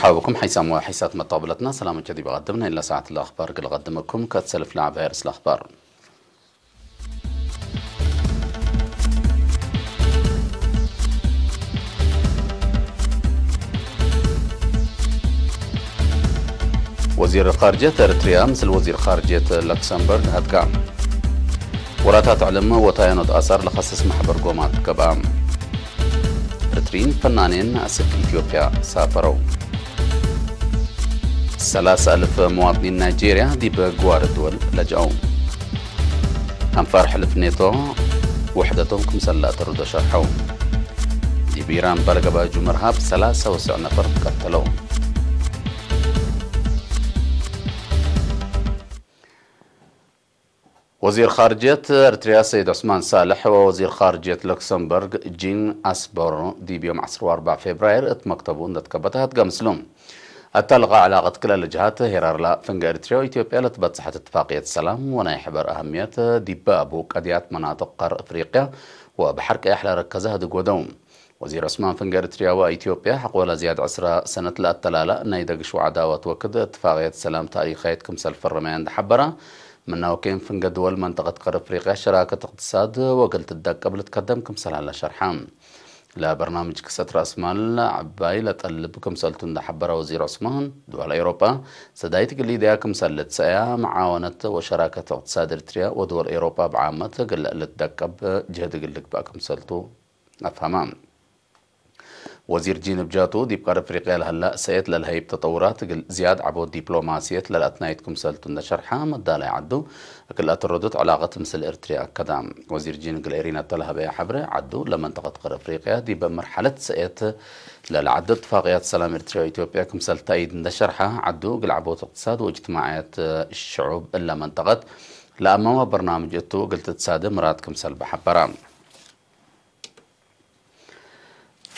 مرحبا بكم حيثما وحيثات مطابلتنا. سلام جديد بقدمنا إلى ساعة الأخبار اللي قدمكم كتسلف لعب فيروس الأخبار. وزير خارجية إريتريا مثل وزير خارجية لوكسمبورغ هتقام وراتات علم وتاينوت أثر لخصص محبر قومات كبام إريتريين فنانين أسف إثيوبيا سافروا 3000 مواطنين نيجيريا دي بجوار الدول لجأوا أنفار حلف نيتو وحدتهم كمسلة ترد شرحوا دي بإيران بلغ باجو مرهاب 93 نفر قتلوا. وزير خارجية إريتريا سيد عثمان صالح ووزير خارجية لوكسمبورغ جين أسبورو دي بيوم 4 فبراير اتمكتبون دتكبتها تقامسلهم التلغى علاقة كل الجهات هيرارلا فنج إريتريا وإثيوبيا لتبتصحت اتفاقية السلام ونيحبر أهمية ديبابو قضيات مناطق قار أفريقيا وبحركة إحلى ركزها دقودوم. وزير عثمان فنج إريتريا وإثيوبيا حقولا زياد عسرة سنة التلالة نيدقش وعداوة وكد اتفاقية السلام تاريخية كمسال فرميان دحبرة منه كين فنج دول منطقة قار أفريقيا شراكة اقتصاد وقلت الدق قبل تقدم كمسال على شرحان لا برنامج كسات رأس مال عباي لتقلب كمسالتون دحبرة وزير عثمان دول أوروبا سدايت قلي ديا كمسالت سايا معاونة وشراكة اقتصاد إريتريا ودول أوروبا بعامة قل لتدقب جهد قلك بقى كمسالتو أفهمان. وزير جينب جاتو دي بقار افريقيا لهلا سيت للهيب تطورات زياد عبو دبلوماسية للأثنايت كمسالتو نشرحها مدالا يعدو كل أتردت علاقة مثل إريتريا كدام. وزير جين قل إيرينا تلها بيا حبرة عدو لمنطقة قار افريقيا دي بمرحلة سيت للعدد اتفاقيات سلام إريتريا وإثيوبيا كمسال تايد نشرحها عدو قل عبو اقتصاد واجتماعات الشعوب إلا منطقة لأما برنامج اتو قلت تسادة مراد كمسال بحبرام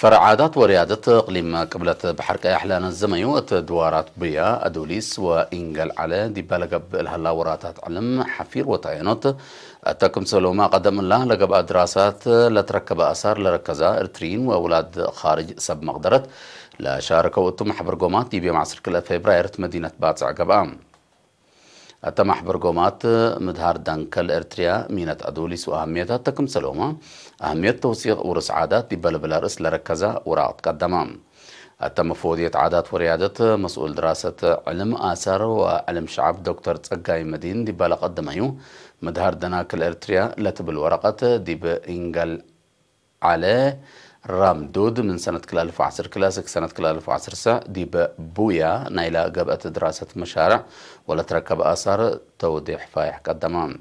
فرعادات وريادة اقليم قبلت بحركة احلان الزميو دوارات بيا ادوليس وانجل على دي بلغب الهلا وراتات علم حفير وطاينوت اتاكم سلوما قدم الله لقب دراسات لتركب اثار لركزا ارترين واولاد خارج سب مقدرت لا شاركوا وتم حبر قومات دي بيوم 10 فبراير مدينة باتع قبام أتم حبر قومات مدهار دانكل إريتريا مينة أدوليس وأهميتها تكم سلوما أهمية توثيق ورس عادات دي بلبلارس لركزة وراء قدمام. أتم فودية عادات وريادة مسؤول دراسة علم آثار وعلم شعب دكتور تسقاي مدين دي بلا قدميو مدهار دانكل إريتريا لتبل ورقة دي بإنجل عليه رامدود من سنة كلا 2010 كلاسيك سنة كلا 2010 دي بويا نايلا قبأت دراسة مشارع ولا تركب آثار توضيح فايح قدمان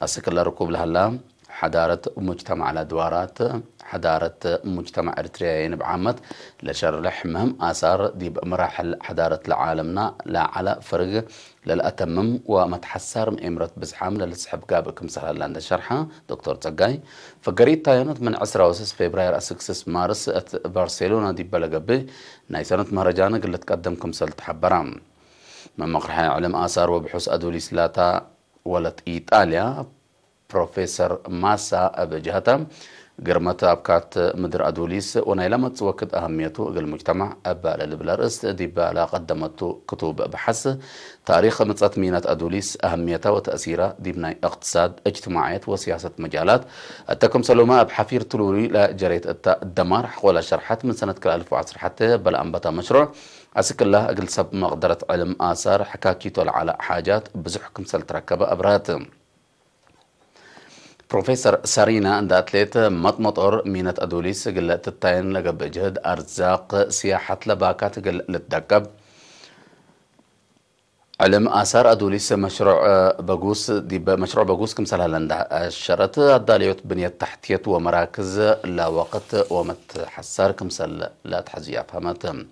أسكلا ركوب لهلا حضارة مجتمع الأدوارات حضارة مجتمع إريتريين بعامة لشرح مهم آثار دي بمراحل حضارة العالمنا لا على فرق للأتمم ومتحسر مئمرة بزحام للسحب قابكم سهل لند شرحة دكتور تقاي فقريت تاينت من 10 فبراير أسكسس مارس برشلونة دي بلغبي نايسانة مهرجانة قلت تقدمكم سلت حبرام من مقرحة علم آثار وبحوث أدوليس لاتا ولت إيطاليا بروفيسور ماسا بجهتها قرمت أبكات مدر أدوليس ونيلمت وقت أهميته المجتمع أبا للبلارس دي بالا قدمت كتب بحث تاريخ متمينة أدوليس أهميته وتأثيره دي بناء اقتصاد اجتماعيات وسياسة مجالات أتكم سلوما بحفير تلوري لجريت الدمار حول شرحات من سنة 2010 حتى بل أنبتا مشروع أسك الله أقل سب مقدرة علم آثار حكاكيتو على حاجات بزحكم سلتركب أبرات بروفيسور سارينا عند أتليت مطمطر مينة أدوليس قلت التاين لقب جهد أرزاق سياحة لباكات قل للدقب علم آثار أدوليس مشروع بقوس دي مشروع بقوس كمثال هلندا الشرط الداليوت بنية تحتية ومراكز لا وقت ومتحسر كمثال لا تحزية فهمت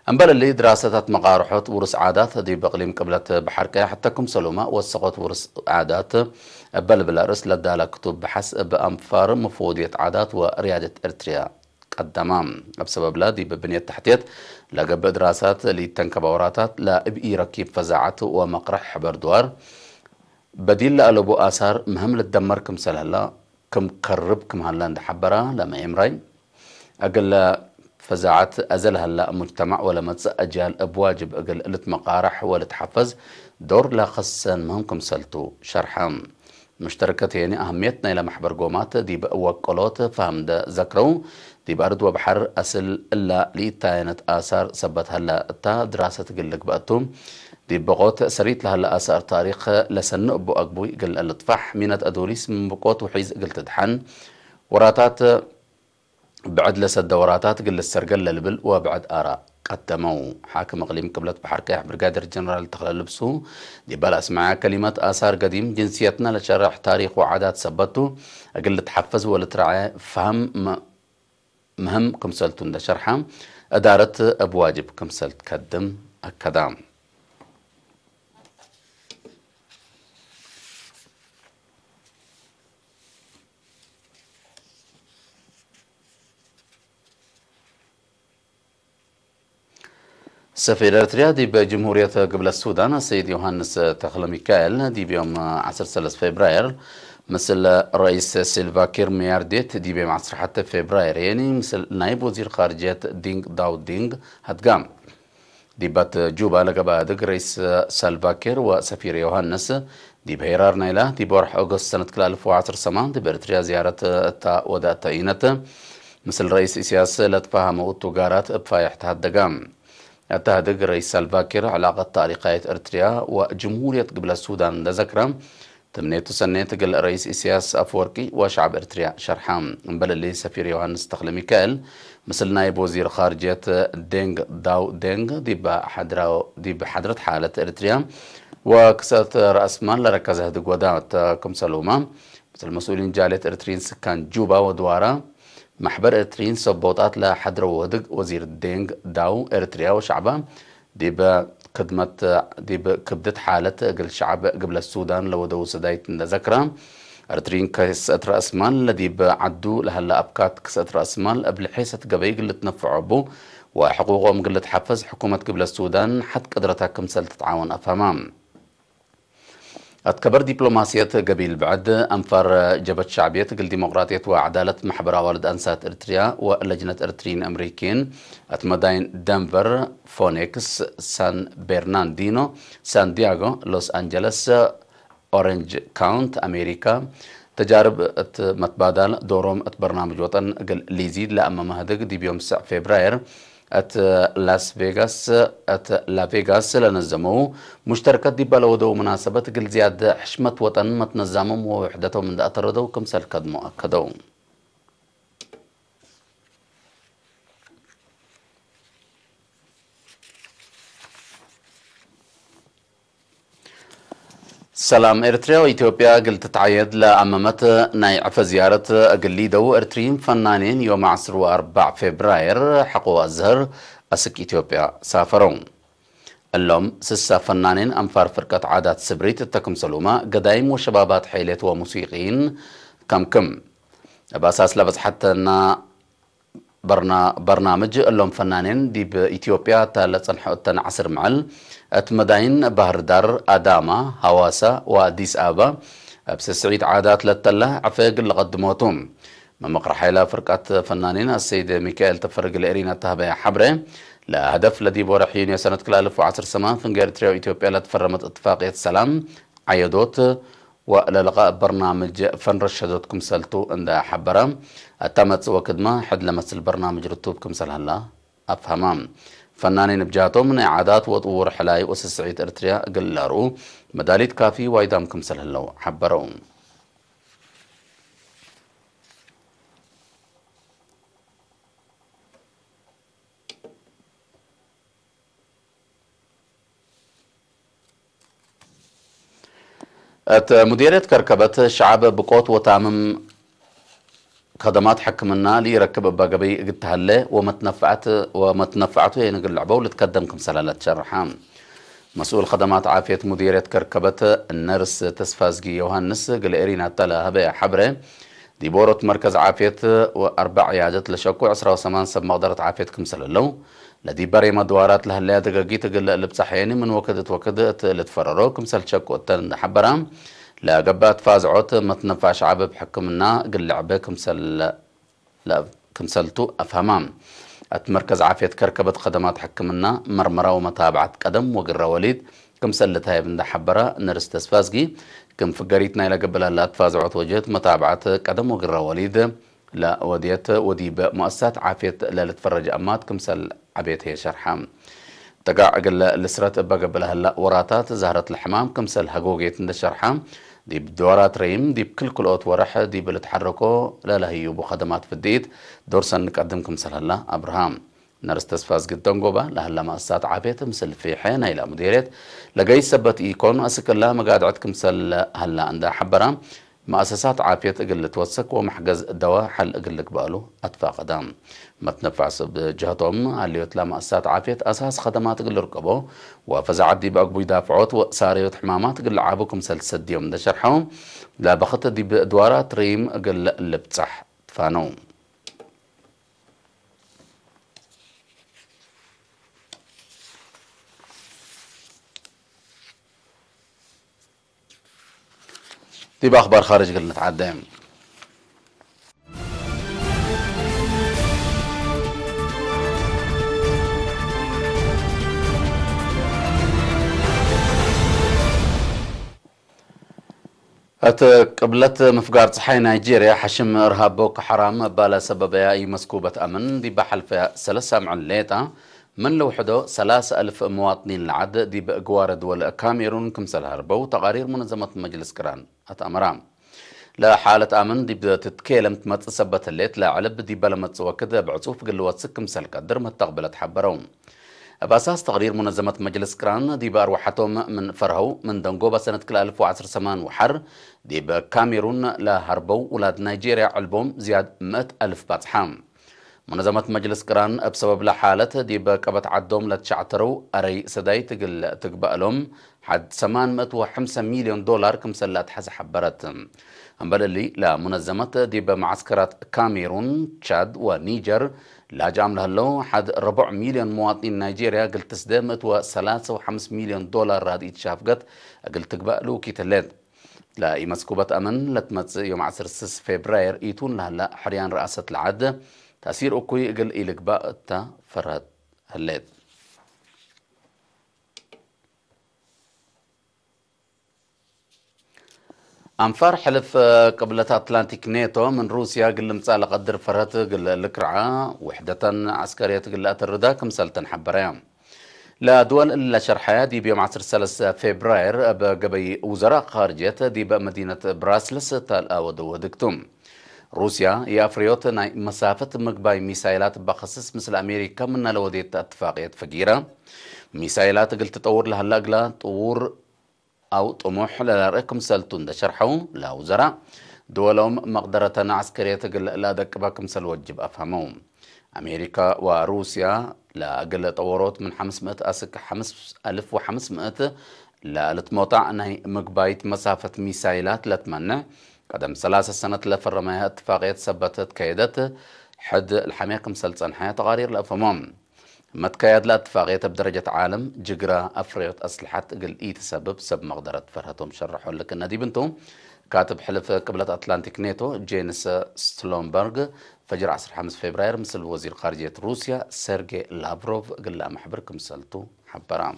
أنبال اللي دراسات مقارحات ورس عادات دي بقليم قبلت بحركة حتى كم سلوما وسقط ورس عادات بل بلارس لدى كتب بحث بأنفار مفوضية عادات وريادة إريتريا قدمام بسبب لا دي ببنية تحتيت لقب دراسات اللي تنكب وراتات لا ابقي ركيب فزاعات ومقرح حبر دوار بديل لألبو آثار مهم للدمر كم سلهلا كم قرب كم هلا حبرا لما يمري أقل فزعت أزل هلا مجتمع ولا متس أجيال بواجب أقل قلت مقارح ولا تحفز دور لا خصن مهمكم سلتو شرحام مشتركة يعني أهميتنا إلى محبر قومات دي بوكولات فهم ده ذكروا دي بأرض وبحر أصل إلا لي تاينت آثار سبت هلا تا دراسة قلك بقتم دي بقوت سريت لهلا آثار تاريخ لسن أبو أقبوي قل الطفح مينت أدوليس من بقوت وحيز قل تدحن وراتات بعد لسد دوراتات قل السرقل للبل وبعد آراء قدموا حاكم اقليم قبلة بحر كاح برقادر جنرال تخلى لبسو دي بلا اسمع كلمات آثار قديم جنسيتنا لشرح تاريخ وعادات سبتو اقل تحفز ولا ترعى فهم مهم كمسلتون ده شرحة ادارت بواجب كمسلت كدم الكدام سفير إريتريا دي بجمهورية قبل السودان السيد يوهانس تخلى ميكائيل دي بيوم 10 فبراير مثل رئيس سيلفا كير ميارديت دي بيوم 10 حتى فبراير يعني مثل نائب وزير خارجية دينغ داو دينغ هتقام دي بات جوبا لقبا دق رئيس سيلفا كير وسفير يوهانس دي بهيرار نايلا دي بورح أغسطس سنة 2010 سمان دي بإريتريا زيارة تا ودا تاينت مثل رئيس سياسة لتفاهم التجارات بفايح تهدقام تهدق رئيس سلفا كير علاقة تاريخية إريتريا وجمهورية قبل السودان لذكرى تمنيت سنة قل رئيس إسياس أفوركي وشعب إريتريا شرحام بل اللي سفير يوهانس تخلى ميكائيل مثل نائب وزير خارجية دينغ داو دينغ دي بحضرة حالة إريتريا وكسات رأس مال لركز هدق وداعت كمسلومة مثل مسؤولين جالية إريتريين سكان جوبا ودوارا محبر إريتريين صبوطات لحضر ودق وزير دينغ داو إريتريا وشعبه دي بخدمة دي بكبدت حالة قل شعب قبل السودان لو دو سدايت ذكرى إريتريين كسات رأس مال الذي بعدوا لهلا أبكات كسات رأس مال قبل حيث قبيق اللي تنفعوا به وحقوقهم قل تحفز حكومة قبل السودان حتى قدرتها كمسل تتعاون أفهمام أتكبر دبلوماسية قبيل بعد أنفر جبت شعبية قل ديمقراطية وعدالة محبرة والد أنسات إريتريا ولجنة إريتريين أمريكيين أتمدين دنفر فونيكس سان برناردينو سان دياغو لوس أنجلس أورنج كاونت أمريكا تجارب متبادل دورهم برنامج وطن قل ليزيد لأما مهدق دي بيوم 9 فبراير لاس فيغاس لا فيغاس لنظموا مشتركات دي بلودو مناسبة قل زيادة حشمة وطن متنظمهم ووحدتهم من أتردوا كمسال كدمو أكدوا سلام إريتريا وإثيوبيا قلت تعيد لأمامت نايعف زيارة قليدو إريتريين فنانين يوم 10 و4 فبراير حقوا الزهر أسك إثيوبيا سافرون اللهم سسا فنانين أنفار فرقة عادات سبريت التكم سلوما قدايم وشبابات حيلات وموسيقيين كم بأساس لبس حتى أن برنامج اللهم فنانين دي بإثيوبيا تالت حتى عصر معل مداين بحر دار أداما هواسا وديس آبا بس السعيد عادات للتله عفاق اللي قدموتهم من مقرح إلى فرقة فنانين السيد ميكائيل تفرق الإرينا تهبا حبرة لا هدف الذي بورحين سنة 2010 سمان في إريتريا وإثيوبيا لتفرمت اتفاقية السلام عيدوت وللقاء برنامج فن رشدتكم سلتو عند حبرة تمت وكدما حد لمس البرنامج رتوبكم سلهلا أفهمام فنانين بجاتهم من إعادات وطور حلاي أسس سعيد إريتريا قلارو مداليت كافي وايدامكم سلهلو حبرون مديرية كركبة شعب بقوت وتامم خدمات حكمنا لي ركب بقبي قلت هلا ومتنفعته يعني نقول لعبه ولتقدمكم سلالات شرحام مسؤول خدمات عافية مديرية كركبة النرس تسفازجي يوهانس قال إرينا تلا هبا حبرة دي بورت مركز عافية وأربع عيادات لشكو 10 سب مقدرة عافيتكم سلالو لدي بري مدوارات لهلا دقاقيت قل لبصحيني من وقت لتفرروكم سل شكو التن حبرام لا قبات فازعوت ما تنفع شعب بحكمنا قل لعبكم سل لا كمسلتو أفهمام مركز عافية كركبة خدمات حكمنا مرمرة ومتابعة قدم وقرة وليد كم سلتها ابن حبرة نرس تسفازجي كم فقريتنا إلى قبل لا تفازعت وجهت متابعة قدم وقرة وليد لا وديت وديب مؤسسات عافية لا تفرج أمات كم سل عبيت هي شرحام تقع قل لسرات بقبل هلا وراتات زهرة الحمام كم سل هجوجيت ند شرحام دي بدورات ريم دي بكل كلوت ورح دي بلتحركوا لا هي بخدمات في الديت دورسن نقدمكم سل هلا أبراهام نرستسفاز قدام جوبا لهلا مؤسسات عافية مسل في حين إلى مديريت لقي سبت إيكون أسك الله ما قاعد عندكم سل هلا عند حبرام مؤسسات عافية أقل توسك ومحجز دواء حل أقل قباله أطفاء قدام ما تنفعس بجهتهم اللي يتلا مؤسسات عافية أساس خدمات أقل ركبه وفزع عدي بأقبو يدافعوت وساريوت حمامات أقل عابكم سلسد يوم ده شرحهم لا بخط دي بدوارات ريم أقل اللي بتصح فانو دي بأخبار خارج قل نتعدم قبلت مفقار صحي نيجيريا حشم إرهاب بوكو حرام بالا سبب أي مسكوبة أمن دي بحلف سلسة معليتا من لوحده 3000 مواطنين العد دي بأقوار دول كاميرون كمسل هربو تقارير منظمة مجلس كران أتأمرام لا حالة أمن دي بتتكلم تمتصبت الليت لا علب دي بلا متصوى كذا بعصوف قلوات سكم سلك قدر ما تقبلت حبرون بأساس تقرير منظمة مجلس كران دي بأروحتهم من فرهو من دنقوبة سنة 2010 وحر دي بكاميرون لا هربو ولاد نيجيريا علبوم زياد 100,000 باتحام منظمة مجلس كران بسبب لحالة دي بكبت عدوم لتشعترو أري سداي تقبأ لهم حد 805 مليون دولار كمسلات حز حبرت أمبالي لا منظمة دي بمعسكرات كاميرون تشاد ونيجر لا جاملها له حد 4 مليون مواطنين نيجيريا قلت تسدمت و3.5 مليون دولار رادي تشافقت قلت تقبأ له كيتلات لا مسكوبة أمن لتمت يوم 10 فبراير إيتون لها لا حريان رئاسة العد تأثير أكوي قل إلك بقى تا فرهد هلاد أنفار حلف قبلة أتلانتيك ناتو من روسيا قل مصال قدر فرهد قل الكرعة وحدة عسكرية قل الردى كمسالتن حبريام لا دول إلا شرحها دي بيوم 10 فبراير بقبي وزراء خارجية دي بمدينة براسلس تال أودو ودكتوم روسيا هي أفريوت مسافة مقباي ميسايلات بخصص مثل أمريكا من لودية اتفاقية فقيرة ميسايلات قلت تطور لها اللاقلة طور أو طموح لرأيكم سلطون ده شرحهم لا وزراء دولهم مقدرة عسكرية قل لا دكباكم سلوجب أفهمهم أمريكا وروسيا لا قل طورات من 500 أسك 5500 لا لتموطع أنها مقبايت مسافة ميسايلات لتمنع قدم 3 سنة لفرمها اتفاقية ثبتت كيدت حد الحماية كمسل صنحية تغارير الأفهمهم متكيد لاتفاقية بدرجة عالم جقرا أفريقيا أسلحة قل تسبب سب مقدرة فرهتهم شرحوا لك النادي بنتهم كاتب حلف قبلة أتلانتيك ناتو جينس ستولنبرغ فجر 5 فبراير مثل وزير خارجية روسيا سيرجي لافروف قل لا محبركم سلطو حبرام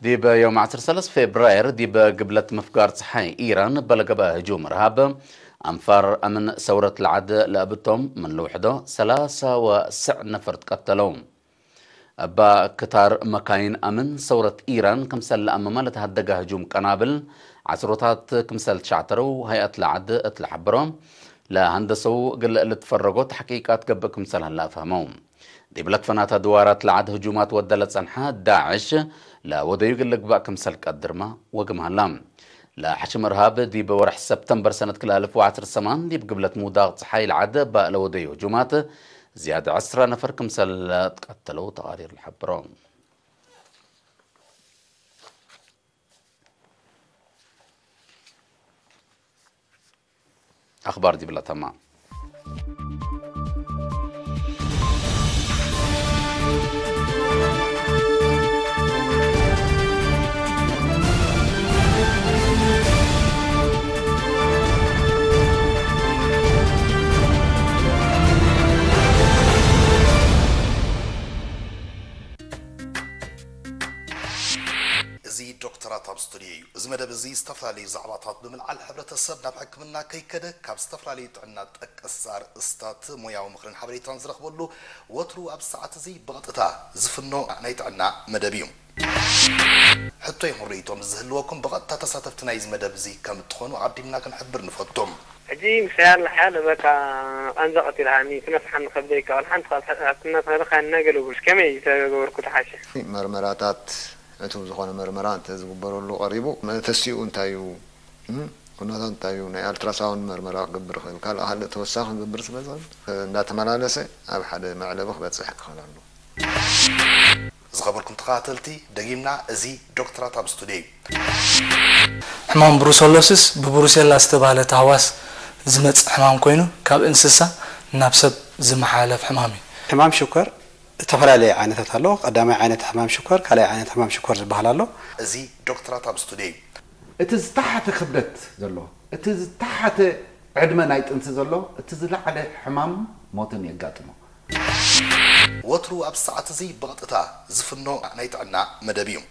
دي بيوم 10 فبراير دي بقبلة مفقار صحي إيران بلقبها هجوم إرهاب أنفار أمن ثورة العد لابتهم من لوحده 3 نفر تقتلوا بكتار مكاين أمن ثورة إيران كمسل أمامها لتهدقها هجوم قنابل عسروتات كمسل شعترو هيئة العد اتلحبرهم لا هندسوا قل لتفرقوا تحقيقات قبل كمسل هلا فهموهم دي بلك فنات دوارات العد هجومات ودلت صنحة داعش لا وديو قل لك بقى كمسل قدرما وقمها اللام لا حشم إرهاب دي بورح سبتمبر سنة 2010 دي بقبلة موداغ صحي العد بقى لو دي هجومات زيادة 10 نفر كمسل تقتلوا تقارير الحبرون أخبار دي بلا تمام استفلالي زعباتات بملعال حبرة السب ناب حكمنا كي كده كاب استفلالي تعنا تأكسر استات مويا ومخرن حبري تنزرق بولو وترو أب ساعات زي بغطتا زفنو نايت عنا مدبيوم حتى يمريتهم زهلوكم بغطتا تساتفتنا نايز مدب زي كم تخونوا عبدينا كنحبر نفطم أجي مثال حالة بقى أنزقت الهاني كنا فحن خبيك والحن كنا خلنا نقلوا بس كم يتقول كنت حاشة مرمراتات أتوم زخانة مرمرات زبروا له قريبو ما تسيء أنتايو كنا أنتايو ناي ألتراساوند مرمرات قبر خيل قال أهل توساخن قبر سبزان لا تملالسه أب حدا معلبخ بتصحك خلانو زغبركم تقاتلتي دقيمنا أزي دكتورات أبستودي حمام بروسولوسس ببروسيلا استبالة هواس زمت حمام كوينو كاب انسسا نابسب زمحالف حمامي حمام شكر تفرالي عينات هالو قدامي عينات حمام شكر كالي عينات حمام شكر زبهالالو أزي دكتورات أبستودي اتز تحت خبرت زلو اتز تحت عدم نايت انت زلو اتز على حمام موتن يقاتمو وترو أب ساعات زي بغطتا زفنو نايت عنا مدبيوم